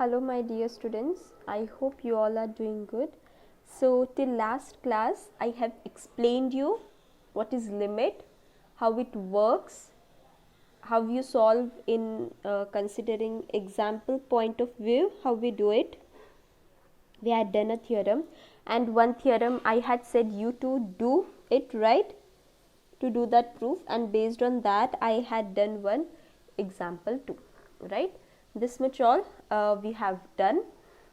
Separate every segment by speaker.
Speaker 1: Hello my dear students, I hope you all are doing good. So till last class I have explained you what is limit, how it works, how you solve in considering example point of view, how we do it. We had done a theorem and one theorem I had said you to do it, right, to do that proof, and based on that I had done one example too, right. This much all we have done.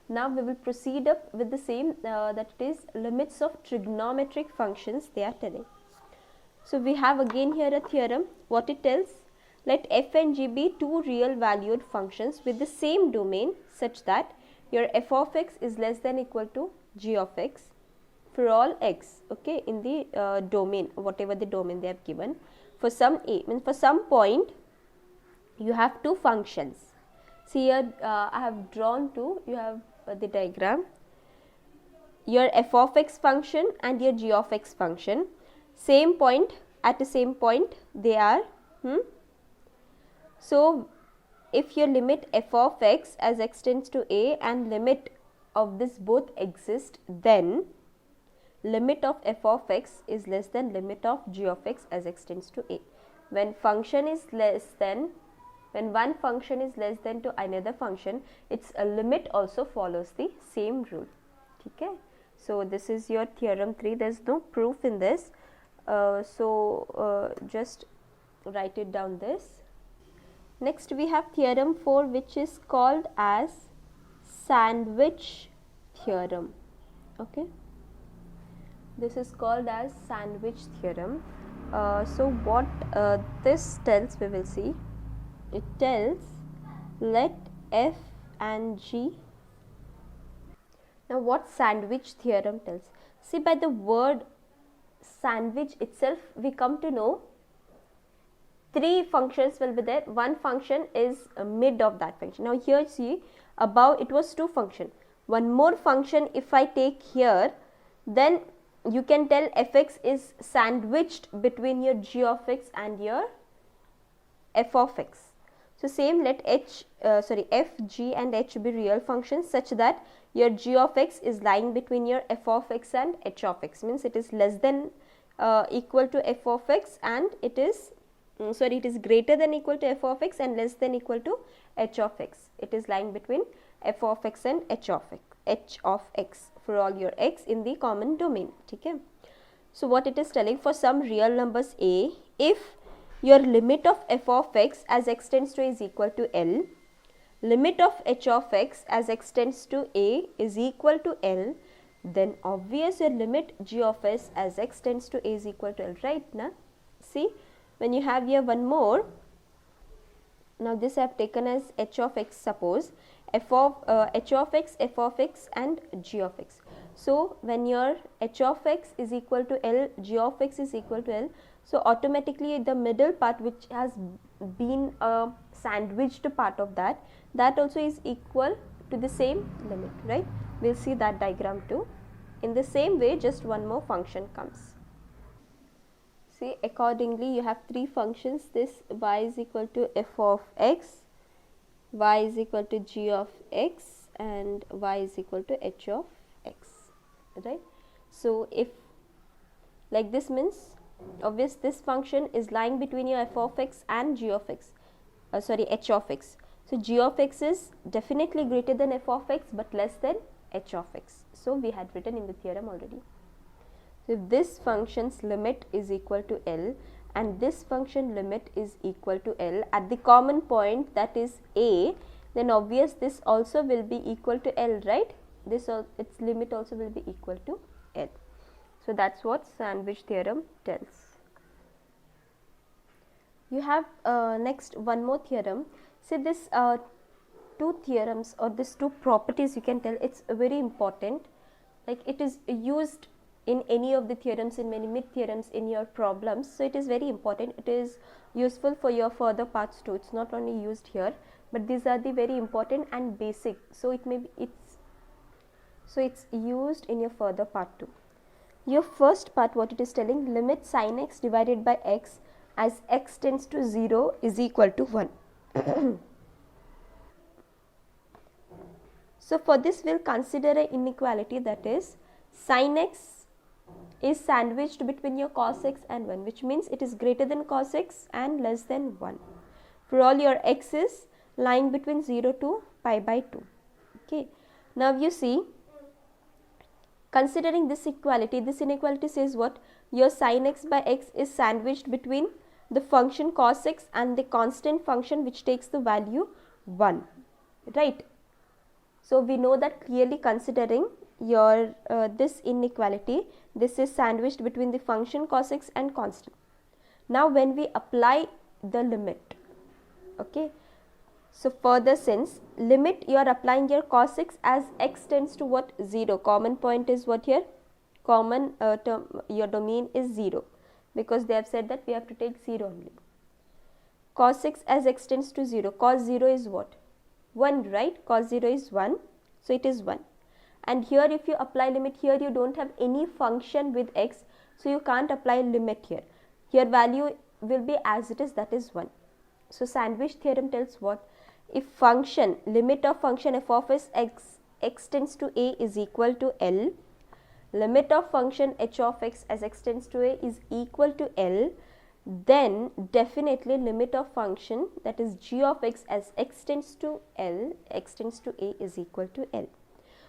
Speaker 1: Now we will proceed up with the same that it is limits of trigonometric functions they are telling. So we have again here a theorem. What it tells, let f and g be two real valued functions with the same domain such that your f of x is less than equal to g of x for all x, okay, in the domain, whatever the domain they have given. For some a, means for some point you have two functions. See here I have drawn two, you have the diagram, your f of x function and your g of x function, same point, at the same point they are. So if your limit f of x as x tends to a and limit of this both exist, then limit of f of x is less than limit of g of x as x tends to a. When function is less than, when one function is less than to another function, its a limit also follows the same rule. Okay. So this is your theorem 3. There is no proof in this. Just write it down this. Next we have theorem 4, which is called as sandwich theorem. Okay. This is called as sandwich theorem. So what this tells, we will see. It tells, let f and g. Now what sandwich theorem tells? See, by the word sandwich itself we come to know three functions will be there. One function is mid of that function. Now here see, above it was two function. One more function if I take here, then you can tell fx is sandwiched between your g of x and your f of x. So same, let f, g and h be real functions such that your g of x is lying between your f of x and h of x, means it is less than equal to f of x and it is it is greater than equal to f of x and less than equal to h of x. It is lying between f of x and h of x for all your x in the common domain. Okay. So what it is telling, for some real numbers a, if your limit of f of x as x tends to a is equal to L, limit of h of x as x tends to a is equal to L, then obvious your limit g of s as x tends to a is equal to L, right? Na? See, when you have here one more, now this I have taken as h of x, suppose f of h of x, f of x and g of x. So when your h of x is equal to L, g of x is equal to L, so automatically the middle part which has been a sandwiched part of that, that also is equal to the same limit, right? We will see that diagram too. In the same way, just one more function comes. See, accordingly you have three functions, this y is equal to f of x, y is equal to g of x and y is equal to h of x, right? So if like this, means obvious this function is lying between your f of x and g of x, h of x. So g of x is definitely greater than f of x but less than h of x. So we had written in the theorem already. So if this function's limit is equal to L and this function limit is equal to L at the common point, that is a, then obvious this also will be equal to L, right? This its limit also will be equal to L. So that's what sandwich theorem tells. You have next one more theorem. See, this two theorems or these two properties, you can tell it's very important, like it is used in any of the theorems, in many mid theorems in your problems. So it is very important, it is useful for your further parts too. It's not only used here, but these are the very important and basic, so it may be it's used in your further part too. Your first part, what it is telling, limit sin x divided by x as x tends to 0 is equal to 1. So for this we'll consider an inequality, that is sin x is sandwiched between your cos x and 1, which means it is greater than cos x and less than 1 for all your x's lying between 0 to pi by 2. Okay. Now you see, considering this inequality says what? Your sin x by x is sandwiched between the function cos x and the constant function which takes the value 1, right? So we know that clearly, considering your this inequality, this is sandwiched between the function cos x and constant. Now when we apply the limit, okay, so further, since limit you are applying your cos x as x tends to what? 0. Common point is what here? Common term, your domain is 0, because they have said that we have to take 0 only. Cos x as x tends to 0, cos 0 is what? 1, right? Cos 0 is 1, so it is 1. And here if you apply limit, here you don't have any function with x, so you can't apply limit here. Here value will be as it is, that is 1. So sandwich theorem tells what? If function, limit of function f of x tends to a is equal to L, limit of function h of x as x tends to a is equal to L, then definitely limit of function, that is g of x as x tends to L, x tends to a is equal to L.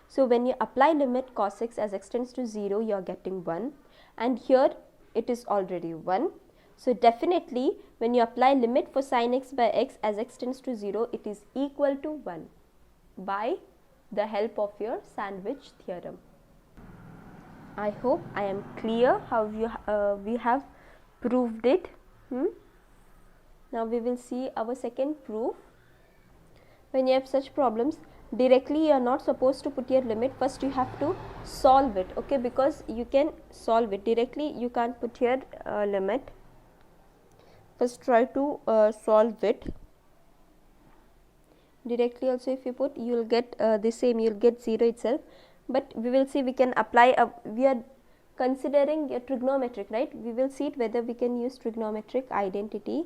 Speaker 1: So when you apply limit cos x as x tends to 0, you are getting 1, and here it is already 1. So definitely when you apply limit for sin x by x as x tends to 0, it is equal to 1 by the help of your sandwich theorem. I hope I am clear how we have proved it. Now we will see our second proof. When you have such problems, directly you are not supposed to put your limit. First you have to solve it, okay, because you can solve it directly, you can't put your limit. First try to solve it directly. Also if you put, you will get the same, you will get 0 itself. But we will see, we can apply we are considering a trigonometric, right? We will see it whether we can use trigonometric identity.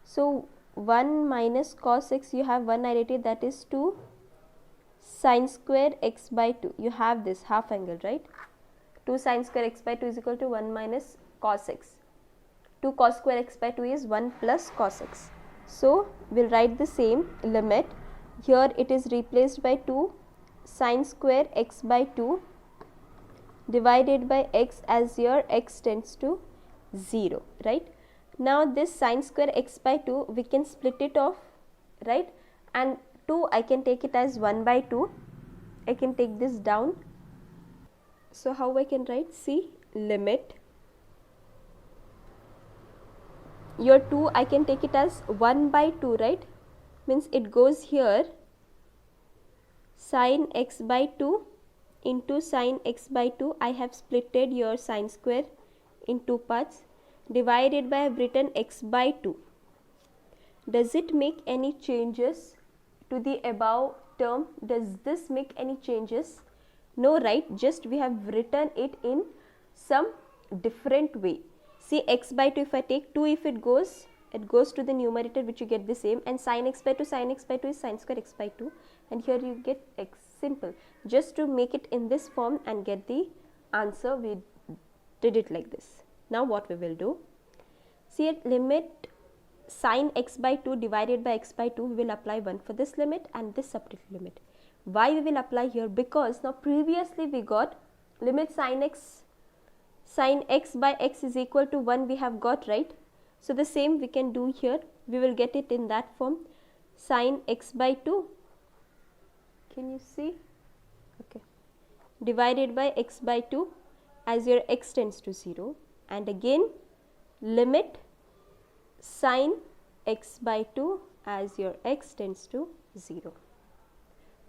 Speaker 1: So 1 minus cos x, you have one identity, that is 2 sin square x by 2. You have this half angle, right? 2 sin square x by 2 is equal to 1 minus cos x. 2 cos square x by 2 is 1 plus cos x. So we will write the same limit. Here it is replaced by 2 sin square x by 2 divided by x as your x tends to 0, right? Now this sin square x by 2, we can split it off, right? And 2 I can take it as 1 by 2. I can take this down. So how I can write? See, limit your 2 I can take it as 1 by 2, right? Means it goes here, sin x by 2 into sin x by 2. I have splitted your sin square in 2 parts, divided by, I have written x by 2. Does it make any changes to the above term? Does this make any changes? No, right? Just we have written it in some different way. See, x by 2, if I take 2, if it goes to the numerator, which you get the same, and sin x by 2 is sin square x by 2, and here you get x. Simple. Just to make it in this form and get the answer, we did it like this. Now what we will do? See, at limit sin x by 2 divided by x by 2, we will apply 1 for this limit and this separate limit. Why we will apply here? Because now previously we got limit sin x by x is equal to 1, we have got, right? So the same we can do here. We will get it in that form, sin x by 2, can you see? Okay, divided by x by 2 as your x tends to 0, and again limit sin x by 2 as your x tends to 0,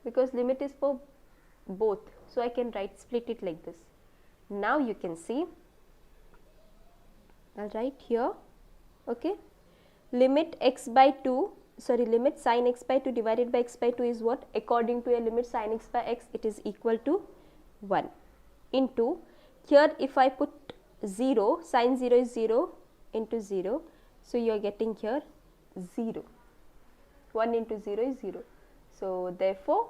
Speaker 1: because limit is for both, so I can split it like this. Now you can see, I'll write here, okay, limit x by 2, limit sin x by 2 divided by x by 2 is what? According to a limit sin x by x, it is equal to 1 into, here if I put 0, sin 0 is 0 into 0, so you are getting here 0, 1 into 0 is 0. So therefore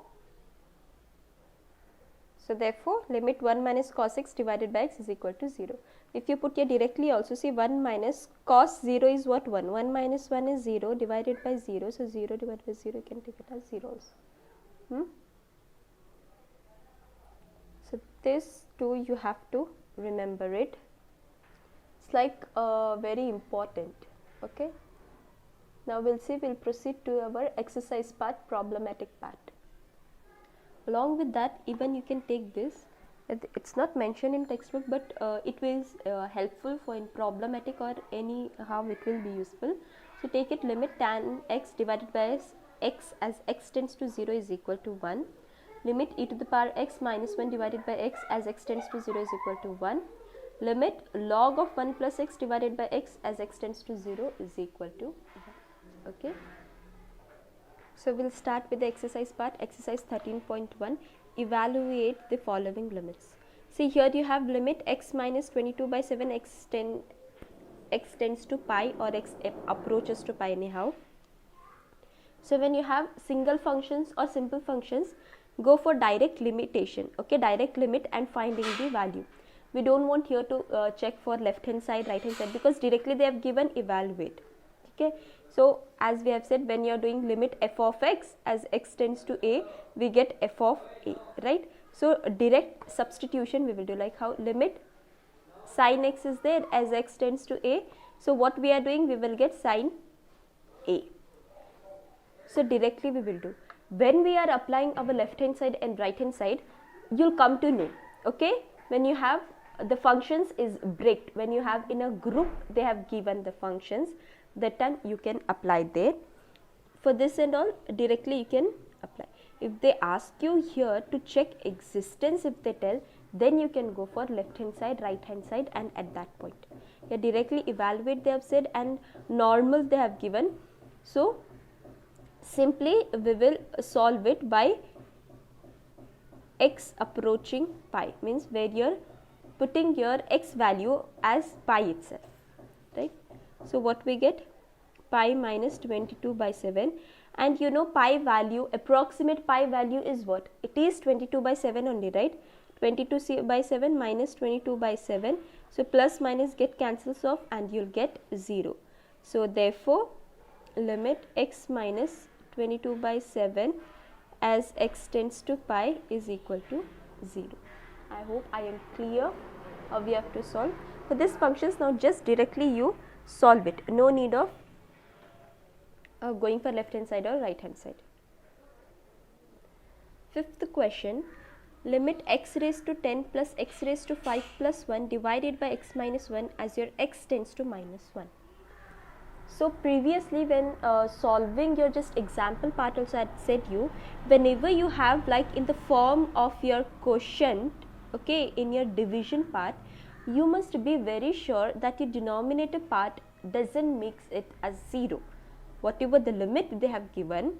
Speaker 1: So therefore limit 1 minus cos x divided by x is equal to 0. If you put here directly also, see 1 minus cos 0 is what? 1. 1 minus 1 is 0 divided by 0. So 0 divided by 0 you can take it as 0 also. So this too you have to remember it. It's like very important. Okay. Now we'll proceed to our exercise part, problematic part. Along with that, even you can take this. It's not mentioned in textbook, but it is helpful for in problematic or any how it will be useful. So take it, limit tan x divided by x as x tends to 0 is equal to 1. Limit e to the power x minus 1 divided by x as x tends to 0 is equal to 1. Limit log of 1 plus x divided by x as x tends to 0 is equal to 1. Okay. So we'll start with the exercise part. Exercise 13.1. Evaluate the following limits. See here you have limit x minus 22 by 7 x tends to pi or x approaches to pi anyhow. So when you have single functions or simple functions, go for direct limitation. Okay, direct limit and finding the value. We don't want here to check for left hand side, right hand side, because directly they have given evaluate. Okay. So as we have said, when you are doing limit f of x as x tends to a, we get f of a, right? So direct substitution we will do, like how limit sin x is there as x tends to a. So what we are doing, we will get sin a. So directly we will do. When we are applying our left hand side and right hand side, you'll come to know. Okay, when you have the functions is bricked, when you have in a group they have given the functions, that time you can apply there. For this and all, directly you can apply. If they ask you here to check existence, if they tell, then you can go for left hand side, right hand side, and at that point yeah, directly evaluate they have said, and normal they have given. So simply we will solve it by x approaching pi, means where you're putting your x value as pi itself, right? So what we get, pi minus 22 by 7, and you know pi value, approximate pi value is what? It is 22 by 7 only, right? 22 by 7 minus 22 by 7. So plus minus get cancels off and you'll get 0. So therefore limit x minus 22 by 7 as x tends to pi is equal to 0. I hope I am clear how we have to solve. For this functions, now just directly you solve it. No need of going for left hand side or right hand side. Fifth question, limit x raised to 10 plus x raised to 5 plus 1 divided by x minus 1 as your x tends to minus 1. So previously when solving your just example part also I had said you, whenever you have like in the form of your quotient, okay, in your division part, you must be very sure that your denominator part doesn't mix it as 0. Whatever the limit they have given,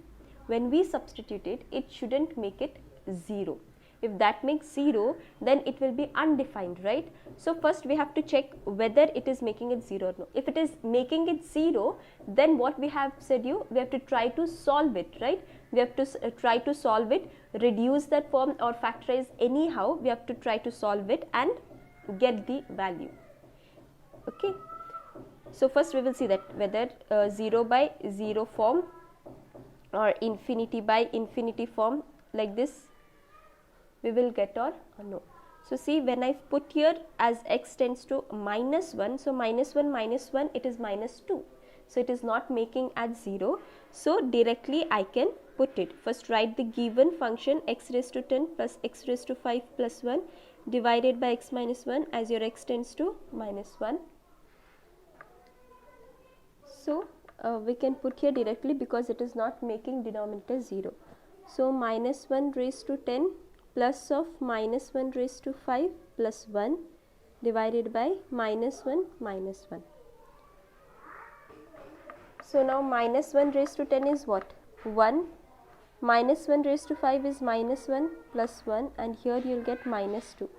Speaker 1: when we substitute it, it shouldn't make it 0. If that makes 0, then it will be undefined, right? So first we have to check whether it is making it 0 or no. If it is making it 0, then what we have said you, we have to try to solve it, right? We have to try to solve it, reduce that form or factorize anyhow. We have to try to solve it and get the value. Okay. So first we will see that whether 0 by 0 form or infinity by infinity form like this we will get or no. So see, when I put here as x tends to minus 1, so minus 1 it is minus 2. So it is not making as 0. So directly I can put it. First write the given function x raised to 10 plus x raised to 5 plus 1 divided by x minus 1 as your x tends to minus 1. So we can put here directly because it is not making denominator 0. So minus 1 raised to 10 plus of minus 1 raised to 5 plus 1 divided by minus 1 minus 1. So now minus 1 raised to 10 is what? 1. Minus 1 raised to 5 is minus 1 plus 1, and here you will get minus 2.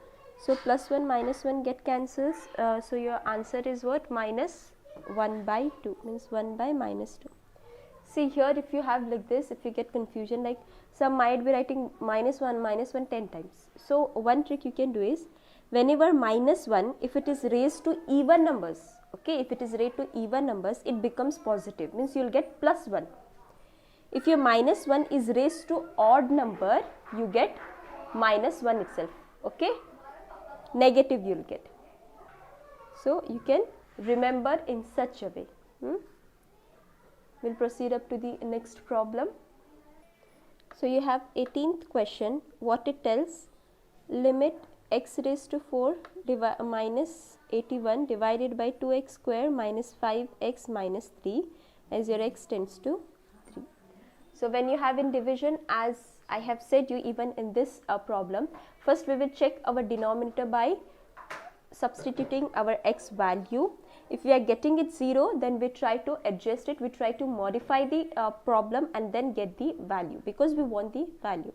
Speaker 1: So plus 1 minus 1 get cancels. So your answer is what? Minus 1 by 2, means 1 by minus 2. See here, if you have like this, if you get confusion like Some might be writing minus 1 10 times. So one trick you can do is, whenever minus 1, if it is raised to even numbers, okay, if it is raised to even numbers, it becomes positive, means you will get plus 1. If your minus 1 is raised to odd number, you get minus 1 itself, okay, negative you will get. So you can remember in such a way. We'll proceed up to the next problem. So you have 18th question. What it tells, limit x raised to 4 minus 81 divided by 2x square minus 5x minus 3 as your x tends to 3. So when you have in division, as I have said you even in this problem, first we will check our denominator by substituting our x value. If we are getting it 0, then we try to adjust it, we try to modify the problem and then get the value, because we want the value.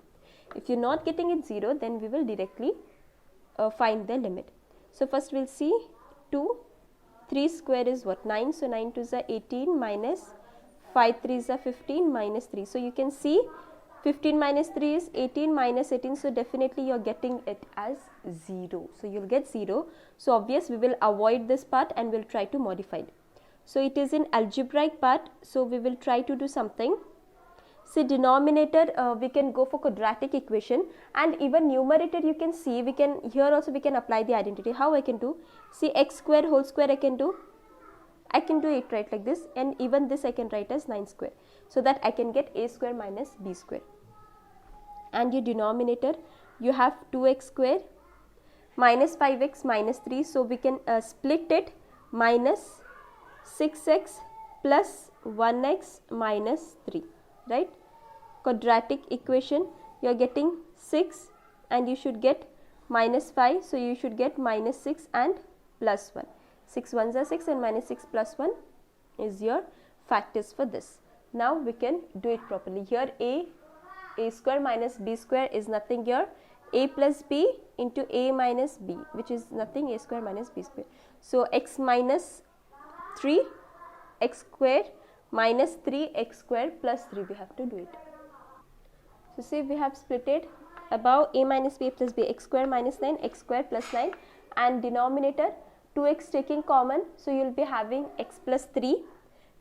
Speaker 1: If you're not getting it 0, then we will directly find the limit. So first we'll see 2, 3 square is what, 9, so 9 2 is 18 minus 5 3 is 15 minus 3. So you can see 15 minus 3 is 18 minus 18, so definitely you are getting it as 0. So you will get 0. So obvious we will avoid this part and we will try to modify it. So it is in algebraic part, so we will try to do something. See, denominator we can go for quadratic equation, and even numerator you can see, we can here also we can apply the identity. How I can do? See, x square whole square I can do it right like this, and even this I can write as 9 square, so that I can get a square minus b square. And your denominator you have 2x square minus 5x minus 3, so we can split it, minus 6x plus 1x minus 3, right? Quadratic equation, you are getting 6 and you should get minus 5, so you should get minus 6 and plus 1. 6 ones are 6 and minus 6 plus 1 is your factors for this. Now we can do it properly. Here a square minus b square is nothing here, a plus b into a minus b, which is nothing, a square minus b square. So x minus 3 x square minus 3 x square plus 3, we have to do it. So see, we have split it above a minus b plus b, x square minus 9 x square plus 9, and denominator 2x taking common, so you will be having x plus 3.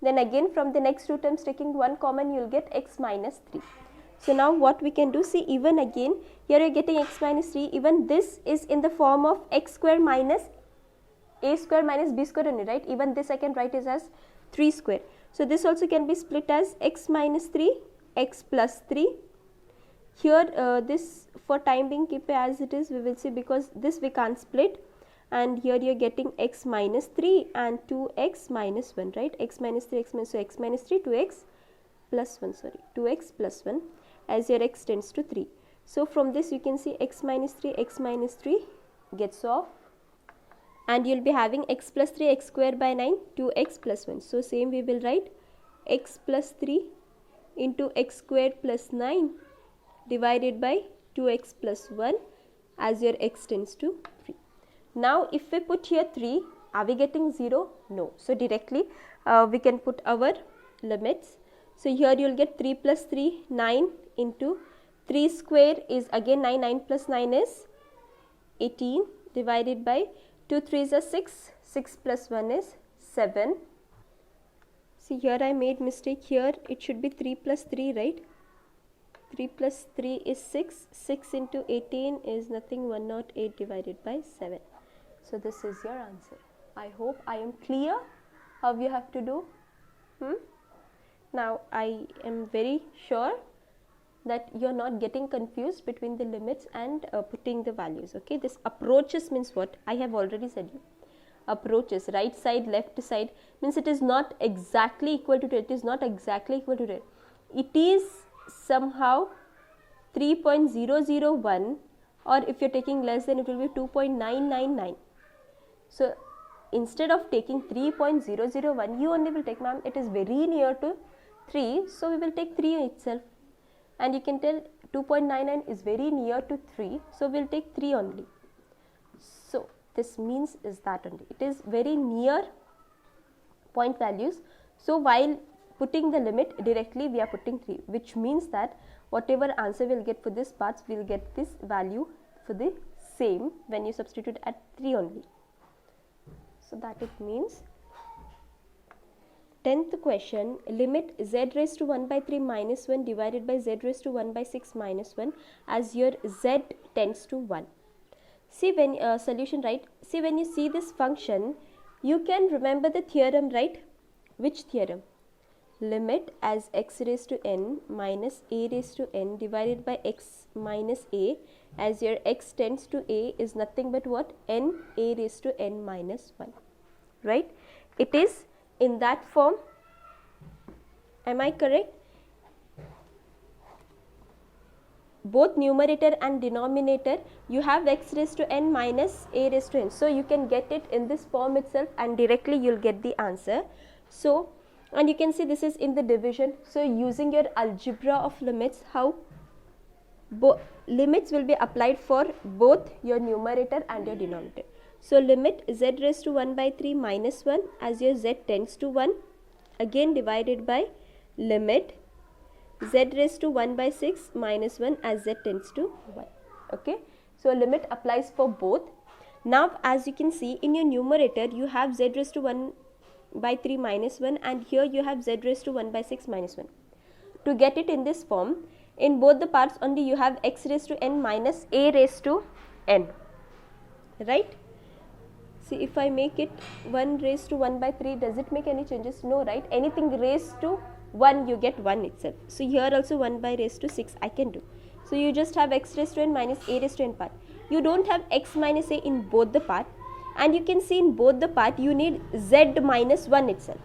Speaker 1: Then again from the next two terms taking one common, you will get x minus 3. So now what we can do, see, even again here you are getting x minus 3, even this is in the form of x square minus a square minus b square only, right? Even this I can write it as 3 square. So this also can be split as x minus 3 x plus 3. Here this for time being keep as it is, we will see, because this we can't split. And here you are getting x minus 3 and 2x minus 1, right? X minus 3 x minus, so x minus 3 2x plus 1, sorry, 2x plus 1 as your x tends to 3. So from this you can see x minus 3 gets off, and you will be having x plus 3 x square by 9 2x plus 1. So same we will write x plus 3 into x square plus 9 divided by 2x plus 1 as your x tends to 3. Now if we put here 3, are we getting 0? No. So directly we can put our limits. So here you will get 3 plus 3 9 into 3 square is again 9, 9 plus 9 is 18 divided by 2 3s are 6, 6 plus 1 is 7. See, here I made mistake, here it should be 3 plus 3, right? 3 plus 3 is 6, 6 into 18 is nothing, 108 divided by 7. So this is your answer. I hope I am clear how you have to do. Now I am very sure that you are not getting confused between the limits and putting the values, okay? This approaches means what? I have already said you. Approaches, right side, left side, means it is not exactly equal to 2, it is not exactly equal to 2. It is somehow 3.001, or if you are taking less, then it will be 2.999. So instead of taking 3.001, you only will take, ma'am, it is very near to 3, so we will take 3 itself. And you can tell 2.99 is very near to 3, so we will take 3 only. So this means is that only, it is very near point values. So while putting the limit directly we are putting 3, which means that whatever answer we'll get for this parts, we'll get this value for the same when you substitute at 3 only. So that it means 10th question, limit z raised to 1 by 3 minus 1 divided by z raised to 1 by 6 minus 1 as your z tends to 1. See when solution, right? See when you see this function, you can remember the theorem, right? Which theorem? Limit as x raised to n minus a raised to n divided by x minus a as your x tends to a is nothing but what? N a raised to n minus 1, right? It is in that form. Am I correct? Both numerator and denominator, you have x raised to n minus a raised to n. So you can get it in this form itself and directly you'll get the answer. So, and you can see this is in the division. So using your algebra of limits, how limits will be applied for both your numerator and your denominator. So limit z raised to 1 by 3 minus 1 as your z tends to 1, again divided by limit z raised to 1 by 6 minus 1 as z tends to 1. Okay. So limit applies for both. Now as you can see in your numerator, you have z raised to 1 by 3 minus 1 and here you have z raised to 1 by 6 minus 1. To get it in this form, in both the parts only you have x raised to n minus a raised to n, right? See, if I make it 1 raised to 1 by 3, does it make any changes? No, right? Anything raised to 1, you get 1 itself. So here also 1 by raised to 6 I can do. So you just have x raised to n minus a raised to n part. You don't have x minus a in both the part, and you can see in both the part you need z minus 1 itself.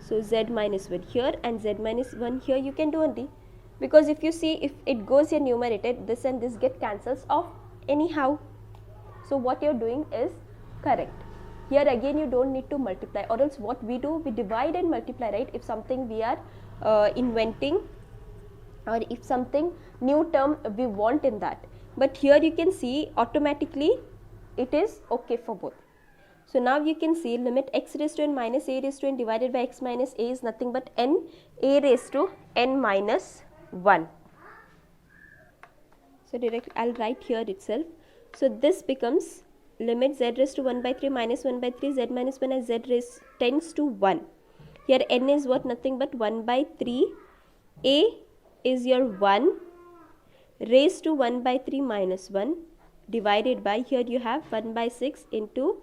Speaker 1: So z minus 1 here and z minus 1 here you can do only, because if you see, if it goes in numerator, this and this get cancels off anyhow. So what you're doing is correct. Here again you don't need to multiply, or else what we do, we divide and multiply, right? If something we are inventing, or if something new term we want in that. But here you can see automatically it is okay for both. So now you can see limit x raised to n minus a raised to n divided by x minus a is nothing but n a raised to n minus 1. So directly I'll write here itself. So this becomes limit z raised to 1 by 3 minus 1 by 3 z minus 1 as z raised tends to 1. Here n is what? Nothing but 1 by 3. A is your 1 raised to 1 by 3 minus 1 divided by, here you have 1 by 6 into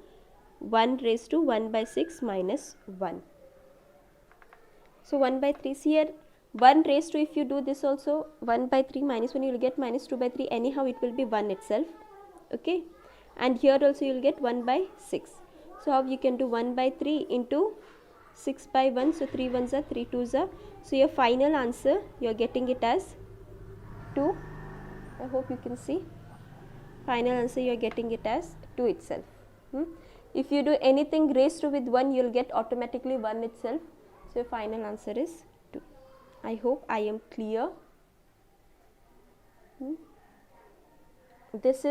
Speaker 1: 1 raised to 1 by 6 minus 1. So 1 by 3, see here 1 raised to, if you do this also 1 by 3 minus 1, you will get minus 2 by 3, anyhow it will be 1 itself. Okay. And here also you will get 1 by 6. So how you can do 1 by 3 into 6 by 1, so 3 ones are 3 twos are. So your final answer you are getting it as 2. I hope you can see. Final answer you are getting it as 2 itself. If you do anything raised to with 1, you will get automatically 1 itself. So your final answer is 2. I hope I am clear. This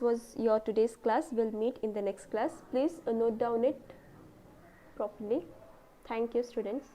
Speaker 1: was your today's class. We'll meet in the next class. Please note down it properly. Thank you, students.